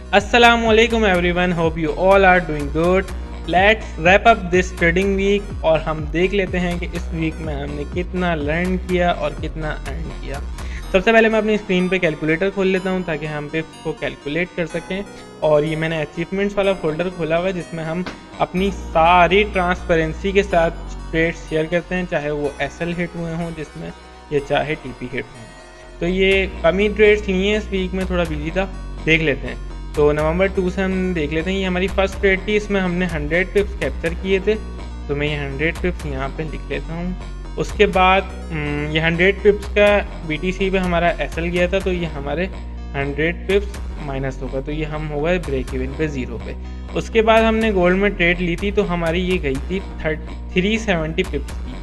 Assalamualaikum everyone, hope you all are doing good. Let's wrap up this trading week और हम देख लेते हैं कि इस वीक में हमने कितना लर्न किया और कितना अर्न किया। सबसे पहले मैं अपनी स्क्रीन पे कैलकुलेटर खोल लेता हूँ ताकि हम पिप्स को कैलकुलेट कर सकें। और ये मैंने अचीवमेंट्स वाला फोल्डर खोला हुआ है जिसमें हम अपनी सारी ट्रांसपेरेंसी के साथ ट्रेड्स शेयर करते हैं, चाहे वो एसएल हिट हुए हों जिसमें या चाहे टीपी हिट हों। तो ये कमी ट्रेड्स लिए हैं इस वीक में, थोड़ा बिजी था, देख लेते हैं। तो नवंबर 2 से हम देख लेते हैं। ये हमारी फर्स्ट ट्रेड थी, इसमें हमने 100 पिप्स कैप्चर किए थे, तो मैं ये 100 पिप्स यहाँ पे लिख लेता हूँ। उसके बाद ये 100 पिप्स का बीटीसी पे हमारा एसएल गया था, तो ये हमारे 100 पिप्स माइनस होगा, तो ये हम हो गए ब्रेक इवन पे 0 पे। उसके बाद हमने गोल्ड में ट्रेड ली थी, तो हमारी ये गई थी 370 पिप्स की,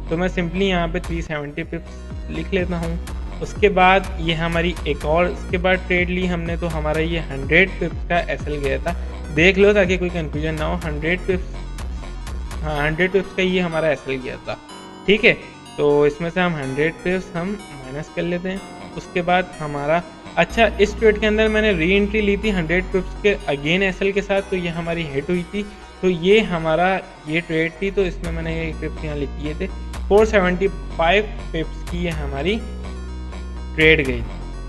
तो मैं सिंपली यहाँ पे 370 पिप्स लिख लेता हूँ। उसके बाद ये हमारी एक और उसके बाद ट्रेड ली हमने, तो हमारा ये 100 पिप्स का एसएल गया था, देख लो ताकि कोई कन्फ्यूजन ना हो। 100 पिप्स, हाँ 100 पिप्स का ये हमारा एसएल गया था, ठीक है। तो इसमें से हम 100 पिप्स हम माइनस कर लेते हैं। उसके बाद हमारा अच्छा, इस ट्रेड के अंदर मैंने री एंट्री ली थी 100 पिप्स के अगेन एसएल के साथ, तो ये हमारी हिट हुई थी, तो ये हमारा ये ट्रेड थी, तो इसमें मैंने ये पिप्स यहाँ लिख दिए थे। 475 पिप्स की ये हमारी ट्रेड गई,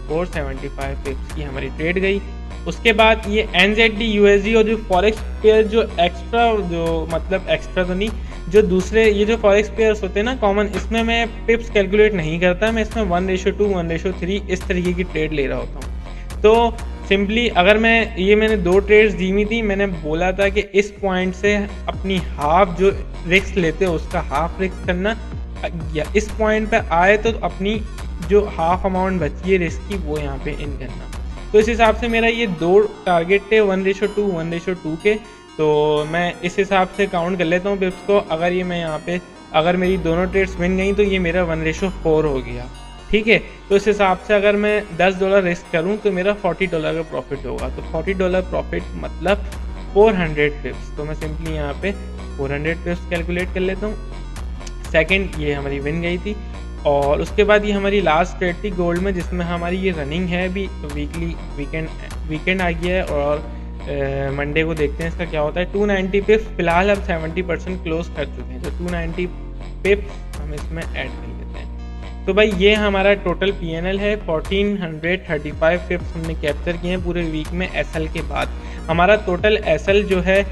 475 पिप्स की हमारी ट्रेड गई। उसके बाद ये NZD USD और जो फॉरेक्स पेयर जो एक्स्ट्रा, जो मतलब एक्स्ट्रा तो नहीं, जो दूसरे ये जो फॉरेक्स पेयर्स होते हैं ना कॉमन, इसमें मैं पिप्स कैलकुलेट नहीं करता, मैं इसमें 1:2 1:3 इस तरीके की ट्रेड ले रहा होता हूँ। तो सिंपली अगर मैंने 2 ट्रेड्स दी हुई थी, मैंने बोला था कि इस पॉइंट से अपनी हाफ जो रिस्क लेते हो उसका हाफ रिस्क करना, या इस पॉइंट पे आए तो अपनी जो हाफ अमाउंट बची है रिस्क की वो यहाँ पे इन करना। तो इस हिसाब से मेरा ये 2 टारगेट थे 1:2 1:2 के, तो मैं इस हिसाब से काउंट कर लेता हूँ पिप्स को। अगर ये मैं यहाँ पे अगर मेरी दोनों ट्रेड्स विन गई तो ये मेरा 1:4 हो गया, ठीक है। तो इस हिसाब से अगर मैं $10 रिस्क करूँ तो मेरा $40 का प्रॉफिट होगा, तो $40 प्रॉफिट मतलब 400 पिप्स। तो मैं सिंपली यहाँ पे 400 पिप्स कैलकुलेट कर लेता हूँ। सेकेंड ये हमारी विन गई थी। और उसके बाद ये हमारी लास्ट ट्रेड थी गोल्ड में, जिसमें हमारी ये रनिंग है अभी, वीकेंड आ गया है और मंडे को देखते हैं इसका क्या होता है। 290 पिप्स फिलहाल हम 70% क्लोज कर चुके हैं, तो 290 पिप्स हम इसमें ऐड कर लेते हैं। तो भाई ये हमारा टोटल PNL है। 1435 पिप्स हमने कैप्चर किए हैं पूरे वीक में एसएल के बाद। हमारा टोटल एसएल जो है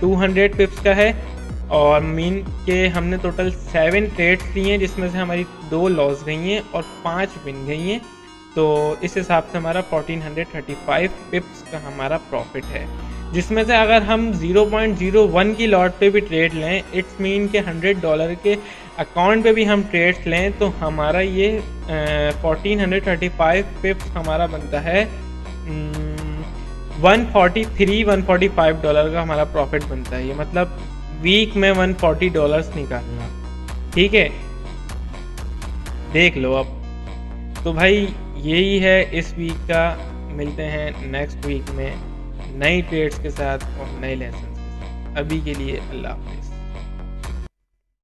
200 पिप्स का है, और मीन के हमने टोटल 7 ट्रेड्स लिए हैं, जिसमें से हमारी 2 लॉस गई हैं और 5 विन गई हैं। तो इस हिसाब से हमारा 1435 पिप्स का हमारा प्रॉफिट है, जिसमें से अगर हम 0.01 की लॉट पे भी ट्रेड लें, इट्स मीन के $100 के अकाउंट पे भी हम ट्रेड्स लें, तो हमारा ये 1435 पिप्स हमारा बनता है 145 का हमारा प्रॉफिट बनता है। ये मतलब वीक में $140 निकालना, ठीक है, देख लो अब। तो भाई यही है इस वीक का। मिलते हैं नेक्स्ट वीक में नई ट्रेड्स के साथ और नए लेसन्स के साथ। अभी के लिए अल्लाह हाफ़िज़।